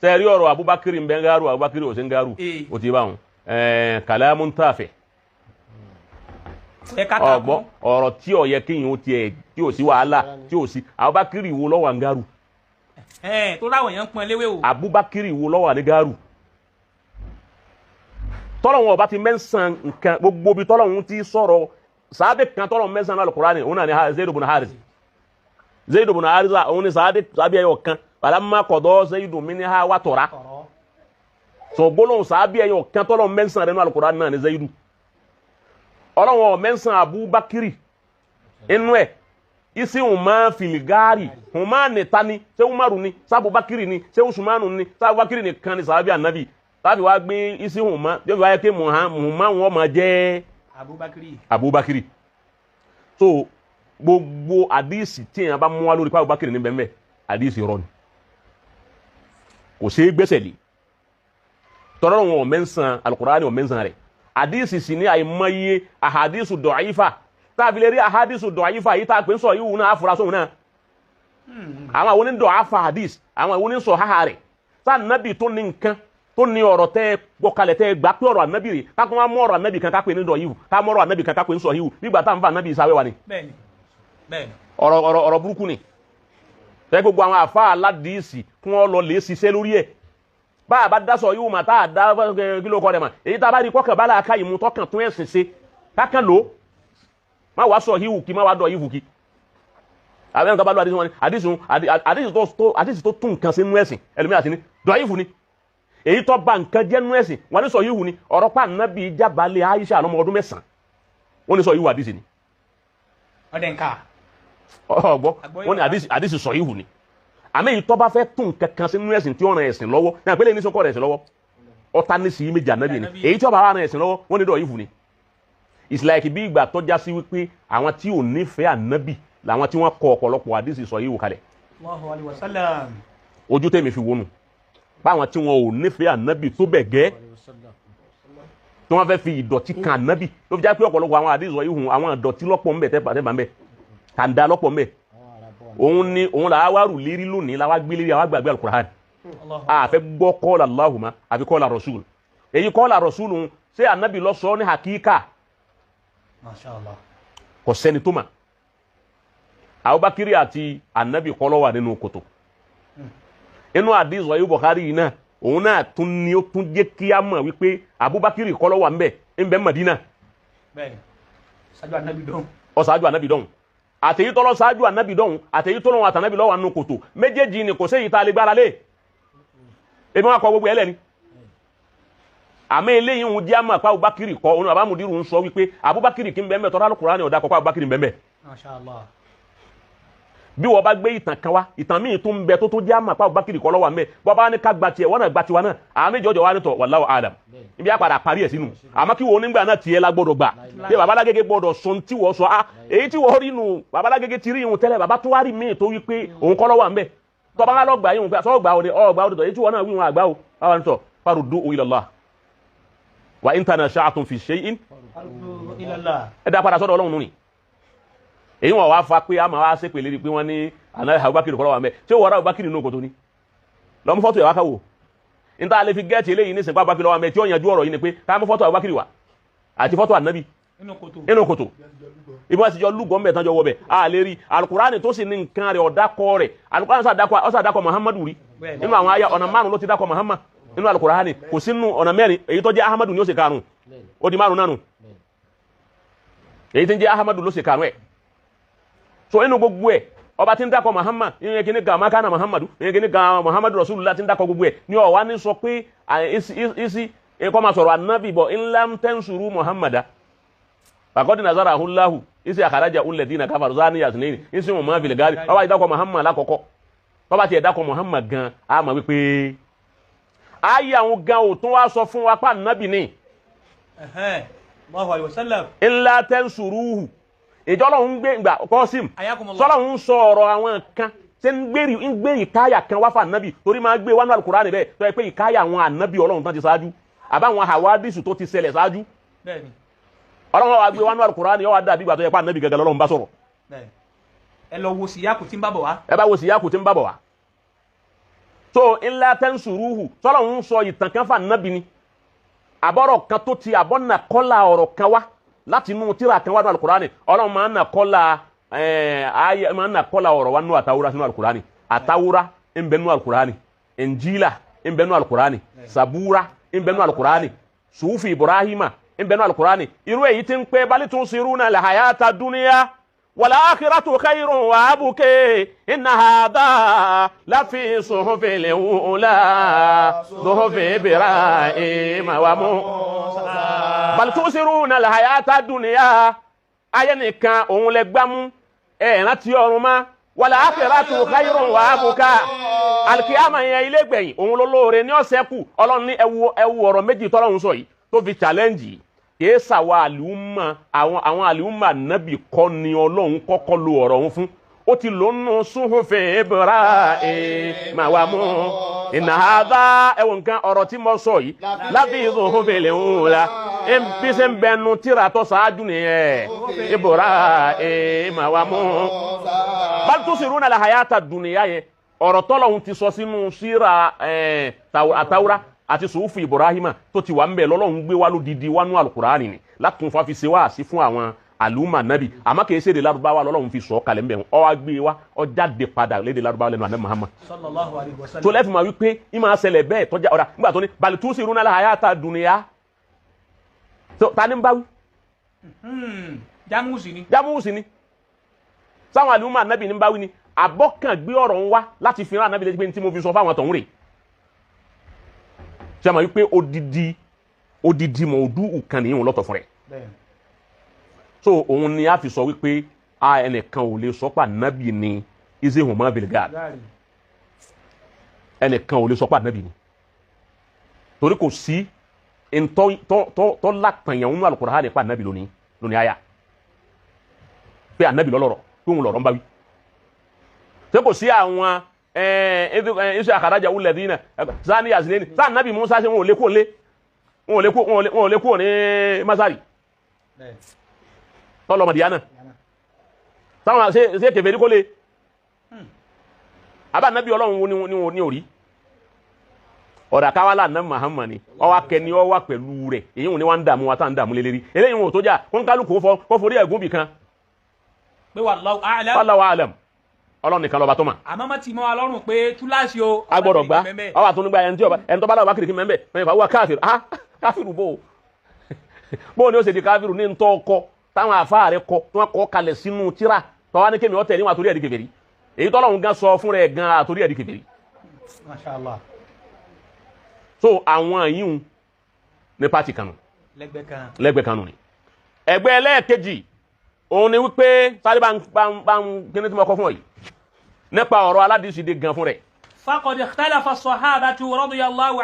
sẹ́ẹ̀rí ọ̀rọ̀ Abubakar ń bẹ gáàrú Abubakar ò sí ń gáàrú ó ti bá wọn kalamun tafi ọgbọ́ ọ̀rọ̀ tí ó yẹ kéèyàn ó tiẹ̀ tí ò sí wàhálà tí ò sí Abubakar wo lọ́wọ́ ń gáàrú tó ráwọ̀ yẹn ń pọn léwé o Abubakar wo lọ́wọ́ ní gáàrú tọ́lọ̀wọ̀n ọba ti mẹ́sàn nǹkan gbogbo bí tọ́lọ̀wọ̀n ti sọ̀rọ̀ sàábẹ̀ kan tọ́lọ̀wọ̀n mẹ́sàn náà Al-Qur'ani òun náà ni Zaid ibn Harith Zaid ibn Harith òun ni sàábẹ̀ ẹyọ kan falamma qada Zaidun minha watara so gbólóhùn sàábẹ̀ ẹyọ kan tọ́lọ̀wọ̀n mẹ́sàn rẹ̀ náà Al-Qur'ani náà ni Zaidu ọlọ́wọ̀n mẹ́sàn Abubakar inú ẹ̀ isi huma filigari huma nìtani ṣé Umaru ni ṣé Abubakar ni ṣé Usmanu ni ṣé Abubakar ni kan ni sàábẹ̀ Ànábì láti wá gbé isi hùmá yóò wáyé pé hùmá wọn máa jẹ́ Abubakar so gbogbo àdíìsì tí èèyàn bá mú wá lórí pé Abubakar ní bẹ́ẹ̀ àdíìsì rọ ni kò sí gbẹ́sẹ̀ lé tọ́rọ wọn mẹ́sàn Al-Qur'ani wọn mẹ́sàn rẹ̀ àdíìsì sì ní àìmọye àhàdíìsù dọ̀ífà táàbí lè rí àhàdíìsù dọ̀ífà yìí táà pé ń sọ yìí wù náà afurasóhun náà àwọn àwọn onídọ̀ àfà àdíìsì àwọn àwọn onísọ̀ háhà rẹ̀ sáà nábì tó ní nǹkan tó ní ọ̀rọ̀ tẹ́ gbọ́kalẹ̀ tẹ́ gbà pé ọ̀rọ̀ ànábì rẹ̀ kákan wá mú ọ̀rọ̀ ànábì kan kápẹ́ ní dọ̀yìí ká mú ọ̀rọ̀ ànábì kan kápẹ́ ní sọ̀híhù nígbà tá à ń fa ànábì ìsàwẹ́ wa ni. ọ̀rọ̀ burúkú ni tẹ́ gbogbo àwọn àfa aládìísì kí wọ́n lọ lè ṣiṣẹ́ lórí ẹ̀ bá a bá dá sọ̀híhù mà tá a dá kí ló kọ́ rẹ̀ mà èyí tá a bá rí kọ́kàn bá la ká ìmú tọkàn tún ẹ̀sìn ṣe kákan lò má wá sọ̀híhù kí má wá dọ̀yìí kí àbẹ́rẹ́ nǹkan bá lọ àdìsí tó tún nǹkan sí nú ẹ̀sìn ẹlòmíràn ti ní dọ̀yìí ni èyí tó bá nǹkan jẹ́ nú ẹ̀sìn wọn ní sọ yíwù ni ọ̀rọ̀ pa Ànábì jábálẹ̀ Aisha lọ́mọ ọdún 9 wọ́n ní sọ yíwù àdìsí ni ọdẹ nǹka ọgbọ́ wọ́n ní àdìsí sọ yíwù ni àmì èyí tó bá fẹ́ tún nǹkan kan sí nú ẹ̀sìn tí ó ràn ẹ̀sìn lọ́wọ́ ní àpẹẹlẹ ní sọkọ rẹ̀ ẹ̀sìn lọ́wọ́ ọ̀tá ní sí méjì Ànábì ni èyí tó bá ràn ẹ̀sìn lọ́wọ́ wọ́n ní dọ̀ yíwù ni it's like bí ìgbà tó já sí wípé àwọn tí ò nífẹ̀ẹ́ Ànábì làwọn tí wọ́n kọ ọ̀pọ̀lọpọ̀ àdìsí sọ yíwù kalẹ̀ ojú tèmi fi wónú báwọn tí wọn ò nífẹ̀ẹ́ Ànábì tó bẹ̀ gẹ́ tí wọ́n fẹ́ fi ìdọ̀tí kan Ànábì ló fi já pé ọ̀pọ̀lọpọ̀ àwọn àdìsọ yìí hùn àwọn ìdọ̀tí lọ́pọ̀ ńbẹ̀ tẹ́bà ńbẹ̀ kàńdá lọ́pọ̀ ńbẹ̀ òun làá wá rù lérí lónìí làá gbé lérí àwọn àgbàgbé Al-Qur'an àfẹ́ gbọ́ qala Allahumma àfi qala Rasul èyí qala Rasul ṣé Ànábì ló sọ ní hakíkà kò sẹ́ni tó mà Abubakar àti Ànábì kọ́ ló wà nínú kòtò inú àdìsọ yìí Bukhari yìí náà òun náà tún ní ó tún jẹ́ kí á mọ̀ wípé Abubakar kọ́ ló wà ńbẹ̀ Madina ṣáájú Ànábì dọ̀hún àtẹ̀yí tọ́lọ́ ṣáájú Ànábì dọ̀hún àtẹ̀yí tọ́lọ́ àtànábì ló wà nínú kòtò méjèèjì ni kò sí èyí tá a lè gbára lé èmi wọn kọ gbogbo ẹlẹ́ni àmì eléyìí ń jẹ́ àmọ́ àpá Abubakar kọ́ òun àbámudiru ń sọ wípé Abubakar kí ń bẹ́ẹ̀ mẹ́tọ́ Al-Qur'ani ọ̀dà kọ́kọ́ Abubakar ń bẹ́ẹ̀ bí wọ́n bá gbé ìtàn kan wá ìtàn míì tó ń bẹ tó tó jẹ́ àmà pa Abubakar kọ́ lọ́wọ́ mẹ́ bọ́ bá ní ká gba tiẹ̀ wọ́n náà gba tiwa náà àwọn méjì ọjọ́ wa ní tọ̀ wallahu alam ibi àpàdà parí ẹ̀ sínú àmọ́ kí wọ́n nígbà náà tiẹ̀ la gbọ́dọ̀ gbà bí babalágége gbọ́dọ̀ sọ tí wọ́n sọ èyí tí wọ́n rí nù babalágége ti rí ìhun tẹ́lẹ̀ baba tó wá rí míì tó wí pé òun kọ́ lọ́wọ́ mẹ́ tọ́ bá lọ gbà ìhun sọ gbà òde èyí tí wọ́n náà wí wọn àgbà o báwa ní tọ̀ farudduhu ila Allah wa in tanasha'tum fi shay'in ẹ dá padà sọ́dọ̀ Ọlọ́run nù ni èyí wọn wá fa pé a máa wá ṣe pèlè rí pé wọ́n ní Abubakar kọ́ lọ́wọ́ mẹ́ tí ó wọ́n rá Abubakar nínú kòtò ní lọ́mú fọ́tò ẹ̀wá káwò níta lè fi gẹ́ẹ̀tì eléyìí ní sìnkú Abubakar lọ́wọ́ mẹ́ tí ó yanjú ọ̀rọ̀ yìí ni pé ká mú fọ́tò Abubakar wá àti fọ́tò Ànábì inú kòtò ibi wọn sì jọ lúgọ mẹ́ tán jọ wọ bẹ̀ a lè rí Al-Qur'ani tó sì ní nǹkan rẹ̀ ọ̀dàkọ rẹ̀ Al-Qur'ani ọ̀sàdàkọ Muhammadu rí nínú àwọn àyà ọ̀nà márùn ló ti dákọ Muhammad nínú Al-Qur'ani kò sínú ọ̀nà mẹ́rin èyí tó jẹ́ Ahmadu ni ó sì karùn ó di márùn nánu èyí tí ń jẹ́ Ahmadu ló sì karùn ẹ̀ so inú gbogbo ẹ̀ ọba tí ń dákọ̀ Muhammad ìyẹn kìíní gan makana Muhammadu ìyẹn kìíní gan Muhammadu Rasulullah tí ń dákọ̀ gbogbo ẹ̀ ní ọ̀wá ní sọ pé isi ẹ̀kọ́ máa sọ̀rọ̀ Ànábì bọ̀ ńlám tẹ́ǹsùrú Muhammada àkọ́dí nazara ahúláhù isi àkàrájà ulẹ̀dínà káfàrú záníyà sinini isi wọn máa fi lè gárí ọba ìdákọ̀ Muhammad lákọ̀ọ́kọ́ ọba ti ẹ̀dákọ̀ Muhammad gan a máa wípé ayé àwọn gan ò tún wá sọ fún wa pa Ànábì ní ńlá tẹ́ǹsùrúhù ìjọlọ́hún gbé ìgbà kọ́sìm sọ́lọ́hún sọ ọ̀rọ̀ àwọn kan ṣe ń gbé ìkáyà kan wá fún Ànábì torí máa gbé wánú Al-Qur'ani bẹ́ẹ̀ tó yẹ pé ìkáyà àwọn Ànábì Ọlọ́run tán ti ṣáájú àbáwọn àwádìsù tó ti ṣẹlẹ̀ ṣáájú Ọlọ́run wa gbé wánú Al-Qur'ani yọ wá dàbí ìgbà tó yẹ pé Ànábì gẹ́gẹ́ lọ́lọ́run bá sọ̀rọ̀. ẹ lọ wo síyákù tí ń bá bọ̀ wá. ẹ bá wo síyákù tí ń bá bọ̀ wá. so illa tansuruhu tọ́lọ̀ ń sọ ìtàn kan fà nábì ni àbọ̀rọ̀ kan tó ti àbọ̀ nà kọ́lá ọ̀rọ̀ kan wá láti inú tíra kan wá nínú alukurani ọlọ́run máa ń nà kọ́lá ayé máa ń nà kọ́lá ọ̀rọ̀ wá nínú àtàwúrà sínú alukurani àtàwúrà ń bẹ nínú alukurani injila ń bẹ nínú alukurani sabura ń bẹ nínú alukurani sufi ibrahima ń bẹ nínú alukurani irú èyí tí ń pẹ́ bal tusiruna al-hayata dunya wal akhiratu khayrun wa abqa inna hadha lafi suhufil ula suhufi ibrahima wa musa bal tusiruna al-hayata dunya ayé nìkan òun lẹ gbámú rántí ọ̀run má wal akhiratu khayrun wa abqa alkiyama yẹn ilé gbẹ̀yìn òun ló lóore ní ọ̀sẹ̀ kù ọlọ́run ní ẹwu ọ̀rọ̀ méjì tọ́lọ́run sọ yìí tó fi challenge kìí sàwọn àlùmọ̀ àwọn àlùmọ̀ nábì kọ́ ni ọlọ́run kọ́kọ́ lo ọ̀rọ̀ òun fún ó ti lò nù suhufi Ibrahima wa Musa inna hadha ẹ̀wọ̀n nǹkan ọ̀rọ̀ tí mo sọ yìí láfi suhufil ula bí ṣe ń bẹnu tíra tó ṣáájú nìyẹn Ibrahima wa Musa bal tusiruna al-hayata dunya yẹn ọ̀rọ̀ tọ́lọ́hun ti sọ sínú síra àtàwúrà àti sùúfù Ibrahima tó ti wà ń bẹ̀ lọ́lọ́hun gbé wá lódìdí wánú alukurani ni látún fa fi ṣe wá sí fún àwọn àlùmọ̀ nábì àmọ́ kìí ṣe èdè Lárúbáwá lọ́lọ́hun fi sọ kalẹ̀ ń bẹ̀ ọ wá gbé wá ọ jáde padà lédè Lárúbáwá lẹ́nu ànábì Muhammad sallallahu alaihi wasallam tó lẹ́fì máa wí pé ìmọ̀ àṣẹlẹ̀ bẹ́ẹ̀ tọ́jà ọ̀dà nígbà tó ní bal tusiruna al-hayata dunya ta ni ń bá wí. jámùsì ni sáwọn àlùmọ̀ nábì ni ń bá wí ni àbọ̀kàn gbé ọ̀rọ̀ ń wá láti fi rán ànábì létí pé tí mo fi sọ fáwọn tọ̀hún rè ṣe máa wípé odidi mọ̀ọ́dú kan nìyẹn lọ́tọ̀ fún rẹ̀ so òun ni a fi sọ wípé ẹnìkan ò lè sọ pé ànábì ni izehun mọ́ bilgad ẹnìkan ò lè sọ pé ànábì ni torí kò sí tọ́ lápẹ̀yàn nínú Al-Qur'ani nípa ànábì lónìí àyà pé ànábì lọ́lọ́rọ̀ pé òun lọ́rọ̀ ń bá wí ṣé kò sí àwọn iṣẹ́ àkàrájà wúlẹ̀ dínà sáni àsìlẹ́ni sáà nábì Musa ṣe wọn ò lè kúrò ní Masari tọ́lọ Madiana sáwọn ṣe kèfèrí kó lè abá nábì Ọlọ́run ní orí ọ̀dà káwálà náà Muhammad ni ọwá kẹni ọwá pẹ̀lú rẹ̀ èyí wọn ni wọ́n ń dààmú wa tá ń dààmú lélẹ́rí eléyìí wọn ò tó jà wọn kálukú kó forí ẹ̀gún bì kan pé wallahu a'lam wallahu a'lam Ọlọ́run nìkan lọ́ba tó mà. àmọ́ má ti mọ́ wa lọ́rùn pé túláàsì o. a gbọ́dọ̀ gbá ọwọ́ àtúndúgba ẹni tó bá láwọn kìrìkì mẹ́mbẹ́ mẹ́fà wà káfíìrù káfíìrù bó ni ó ṣe di káfíìrù ní ntọ́ ọkọ táwọn àfáà rẹ kọ tí wọ́n kọ́ kalẹ̀ sínú tíra tọ́wá ní kémi ọ̀tẹ̀ níwọ̀n àtòrí ẹ̀dí kèfèrí èyí tọ́lọ́run gan sọ fún rẹ̀ gan àtòrí ẹ̀dí kèfèrí. Masha Allah. so àwọn yìí ní pàtì kanu lẹ́gbẹ̀ẹ́ kanu ni ẹgbẹ́ ẹlẹ́ẹ̀kejì òun ni wípé sáré bá ń kíní tí mo kọ fún ọ yìí nípa ọ̀rọ̀ aládìsí dé gan fún rẹ̀. faqad ikhtalafa as-sahabatu radiyallahu